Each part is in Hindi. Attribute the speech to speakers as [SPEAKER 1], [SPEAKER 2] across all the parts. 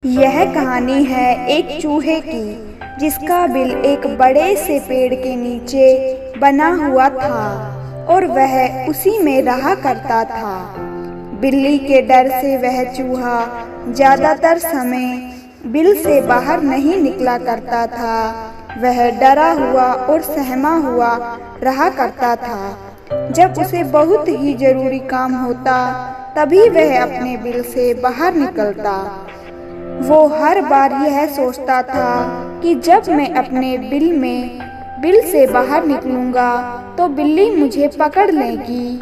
[SPEAKER 1] यह कहानी है एक चूहे की जिसका बिल एक बड़े से पेड़ के नीचे बना हुआ था और वह उसी में रहा करता था। बिल्ली के डर से वह चूहा ज्यादातर समय बिल से बाहर नहीं निकला करता था। वह डरा हुआ और सहमा हुआ रहा करता था। जब उसे बहुत ही जरूरी काम होता तभी वह अपने बिल से बाहर निकलता। वो हर बार यह सोचता था कि जब मैं अपने बिल से बाहर निकलूंगा तो बिल्ली मुझे पकड़ लेगी।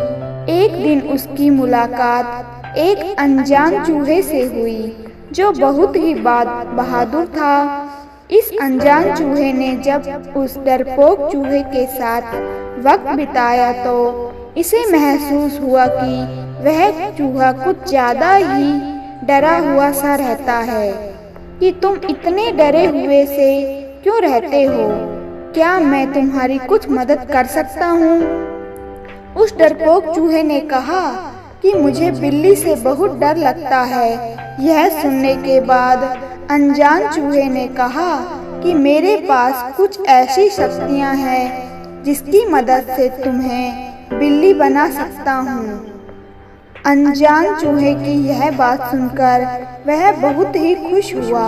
[SPEAKER 1] एक दिन उसकी मुलाकात एक अनजान चूहे से हुई जो बहुत ही बहादुर था। इस अनजान चूहे ने जब उस डरपोक चूहे के साथ वक्त बिताया तो इसे महसूस हुआ कि वह चूहा कुछ ज्यादा ही डरा हुआ सा रहता है। कि तुम इतने डरे हुए से क्यों रहते हो? क्या मैं तुम्हारी कुछ मदद कर सकता हूँ? उस डरपोक चूहे ने कहा कि मुझे बिल्ली से बहुत डर लगता है। यह सुनने के बाद अनजान चूहे ने कहा कि मेरे पास कुछ ऐसी शक्तियाँ हैं जिसकी मदद से तुम्हें बिल्ली बना सकता हूँ। अनजान चूहे की यह बात सुनकर वह बहुत ही खुश हुआ।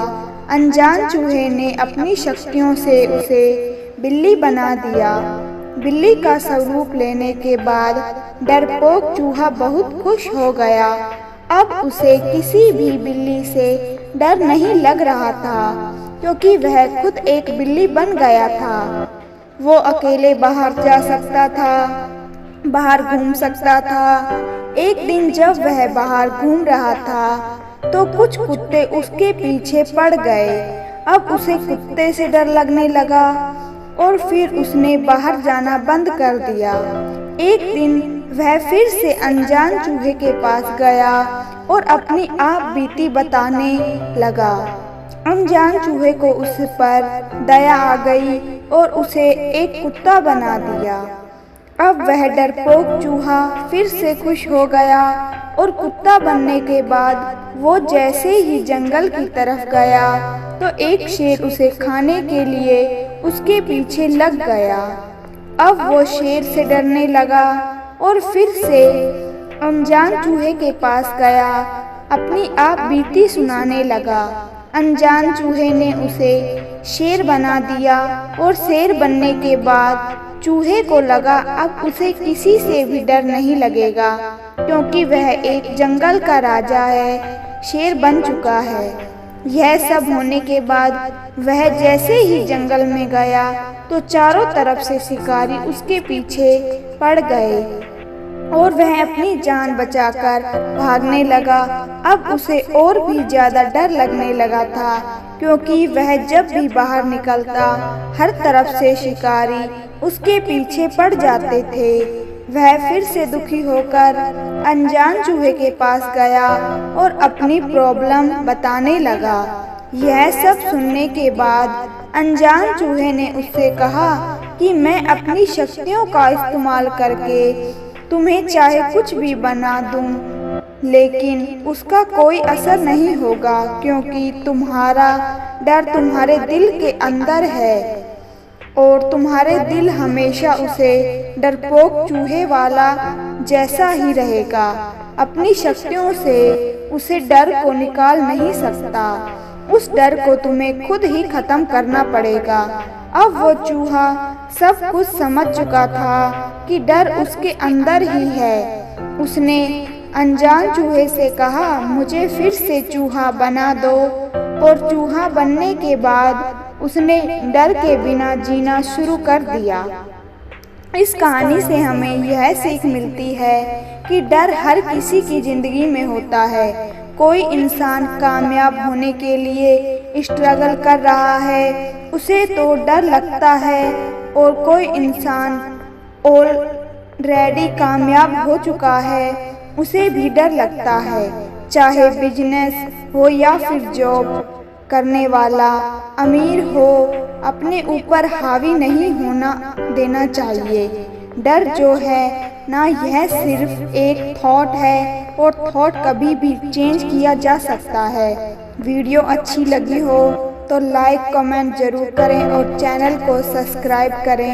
[SPEAKER 1] अनजान चूहे ने अपनी शक्तियों से उसे बिल्ली बना दिया। बिल्ली का स्वरूप लेने के बाद डरपोक चूहा बहुत खुश हो गया। अब उसे किसी भी बिल्ली से डर नहीं लग रहा था क्योंकि वह खुद एक बिल्ली बन गया था। वो अकेले बाहर जा सकता था, बाहर घूम सकता था। एक दिन जब वह बाहर घूम रहा था तो कुछ कुत्ते उसके पीछे पड़ गए। अब उसे कुत्ते से डर लगने लगा और फिर उसने बाहर जाना बंद कर दिया। एक दिन वह फिर से अनजान चूहे के पास गया और अपनी आप बीती बताने लगा। अनजान चूहे को उस पर दया आ गई और उसे एक कुत्ता बना दिया। अब वह डरपोक चूहा फिर से खुश हो गया और कुत्ता बनने के बाद वो जैसे ही जंगल की तरफ गया तो एक शेर उसे खाने के लिए उसके पीछे लग गया। अब वो शेर से डरने लगा और फिर से अनजान चूहे के पास गया, अपनी आप बीती सुनाने लगा। अनजान चूहे ने उसे शेर बना दिया और शेर बनने के बाद चूहे को लगा अब उसे किसी से भी डर नहीं लगेगा क्योंकि वह एक जंगल का राजा है, शेर बन चुका है। यह सब होने के बाद वह जैसे ही जंगल में गया तो चारों तरफ से शिकारी उसके पीछे पड़ गए और वह अपनी जान बचाकर भागने लगा। अब उसे और भी ज्यादा डर लगने लगा था क्योंकि वह जब भी बाहर निकलता हर तरफ से शिकारी उसके पीछे पड़ जाते थे। वह फिर से दुखी होकर अनजान चूहे के पास गया और अपनी प्रॉब्लम बताने लगा। यह सब सुनने के बाद अनजान चूहे ने उससे कहा कि मैं अपनी शक्तियों का इस्तेमाल करके तुम्हें चाहे कुछ भी बना दूं, लेकिन उसका कोई असर नहीं होगा क्योंकि तुम्हारा डर तुम्हारे दिल के अंदर है और तुम्हारे दिल हमेशा उसे डरपोक चूहे वाला जैसा ही रहेगा। अपनी शक्तियों से उसे डर को निकाल नहीं सकता। उस डर को तुम्हें खुद ही खत्म करना पड़ेगा। अब वो चूहा सब कुछ समझ चुका था कि डर उसके अंदर ही है। उसने अनजान चूहे से कहा मुझे फिर से चूहा बना दो और चूहा बनने के बाद उसने डर के बिना जीना शुरू कर दिया। इस कहानी से हमें यह सीख मिलती है कि डर हर किसी की जिंदगी में होता है। कोई इंसान कामयाब होने के लिए स्ट्रगल कर रहा है उसे तो डर लगता है और कोई इंसान ऑलरेडी कामयाब हो चुका है उसे भी डर लगता है। चाहे बिजनेस हो या फिर जॉब करने वाला, अमीर हो, अपने ऊपर हावी नहीं होना देना चाहिए। डर जो है ना यह सिर्फ एक थॉट है और थॉट कभी भी चेंज किया जा सकता है। वीडियो अच्छी लगी हो तो लाइक कमेंट जरूर करें और चैनल को सब्सक्राइब करें।